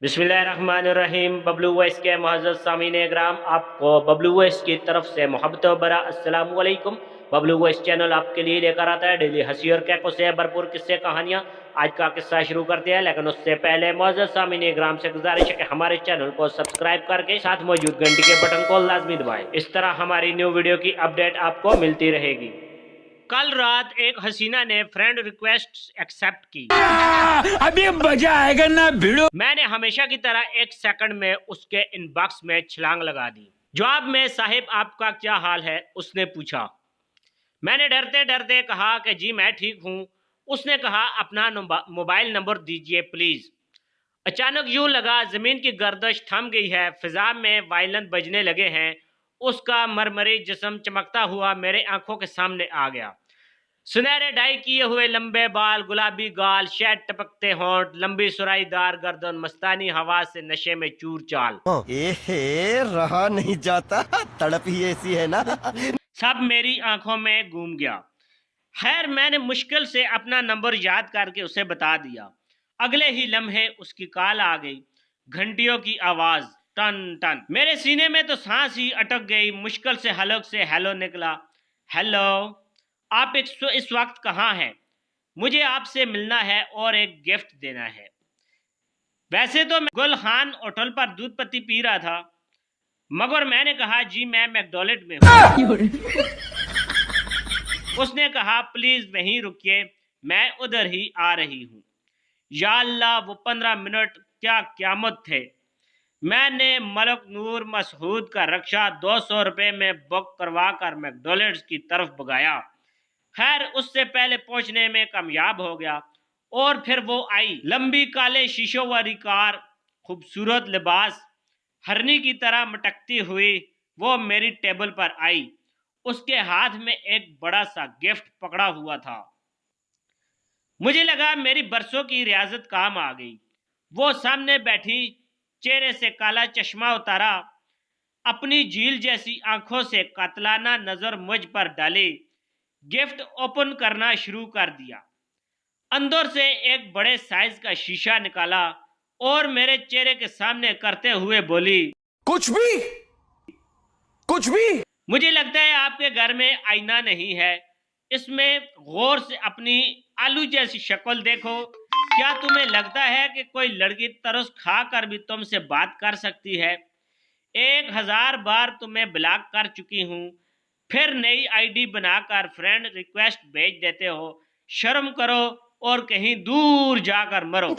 बिस्मिल्लाहिर्रहमानिर्रहीम। बबलू वॉइस के मुअज़्ज़ज़ सामीन ग्राम, आपको बबलू वॉइस की तरफ से मोहब्बत भरा अस्सलाम वालेकुम। बबलू वॉइस चैनल आपके लिए लेकर आता है डेली हंसी और कैकों से भरपूर किस्से कहानियाँ। आज का किस्सा शुरू करते हैं, लेकिन उससे पहले मुअज़्ज़ज़ सामीन ग्राम से गुजारिश है कि हमारे चैनल को सब्सक्राइब करके साथ मौजूद घंटी के बटन को लाजमी दबाएं। इस तरह हमारी न्यू वीडियो की अपडेट आपको मिलती रहेगी। कल रात एक हसीना ने फ्रेंड रिक्वेस्ट एक्सेप्ट की। अभी मजा आएगा ना भिड़ो। मैंने हमेशा की तरह एक सेकंड में उसके इनबॉक्स में छलांग लगा दी। जवाब में, साहिब आपका क्या हाल है, उसने पूछा। मैंने डरते डरते कहा कि जी मैं ठीक हूँ। उसने कहा अपना मोबाइल नंबर दीजिए प्लीज। अचानक यूं लगा जमीन की गर्दश थम गई है, फिजा में वायलेंट बजने लगे हैं। उसका मरमरी जिस्म चमकता हुआ मेरे आंखों के सामने आ गया। सुनहरे डाई किए हुए लंबे बाल, गुलाबी गाल, शहद टपकते होंठ, लंबी सुराईदार गर्दन, मस्तानी हवा से नशे में चूर चाल। रहा नहीं जाता, तड़प ही ऐसी है ना। सब मेरी आंखों में घूम गया। खैर, मैंने मुश्किल से अपना नंबर याद करके उसे बता दिया। अगले ही लम्हे उसकी कॉल आ गई। घंटियों की आवाज, टन टन। मेरे सीने में तो सांस ही अटक गई। मुश्किल से हलक से हेलो निकला। हेलो, आप इस वक्त कहाँ हैं? मुझे आपसे मिलना है और एक गिफ्ट देना है। वैसे तो मैं गुल खान होटल पर दूध पत्ती पी रहा था, मगर मैंने कहा जी मैं मैकडॉनल्ड में हूँ। उसने कहा प्लीज वहीं रुकिए, मैं उधर ही आ रही हूँ। या अल्लाह, वो 15 मिनट क्या क़यामत थे। मैंने मलक नूर मसहूद का रक्षा 200 रुपये में बुक करवा कर मैकडॉनल्ड्स की तरफ भगाया। खैर, उससे पहले पहुंचने में कामयाब हो गया। और फिर वो आई, लंबी काले शीशों वाली कार, खूबसूरत लिबास, हरनी की तरह मटकती हुई वो मेरी टेबल पर आई। उसके हाथ में एक बड़ा सा गिफ्ट पकड़ा हुआ था। मुझे लगा मेरी बरसों की रियाजत काम आ गई। वो सामने बैठी, चेहरे से काला चश्मा उतारा, अपनी झील जैसी आंखों से कातलाना नजर मुझ पर डाली, गिफ्ट ओपन करना शुरू कर दिया। अंदर से एक बड़े साइज का शीशा निकाला और मेरे चेहरे के सामने करते हुए बोली, कुछ भी कुछ भी। मुझे लगता है आपके घर में आईना नहीं है। इसमें गौर से अपनी आलू जैसी शक्ल देखो। क्या तुम्हें लगता है कि कोई लड़की तरस खा कर भी तुमसे बात कर सकती है? 1000 बार तुम्हें ब्लॉक कर चुकी हूँ, फिर नई आईडी बनाकर फ्रेंड रिक्वेस्ट भेज देते हो। शर्म करो और कहीं दूर जाकर मरो।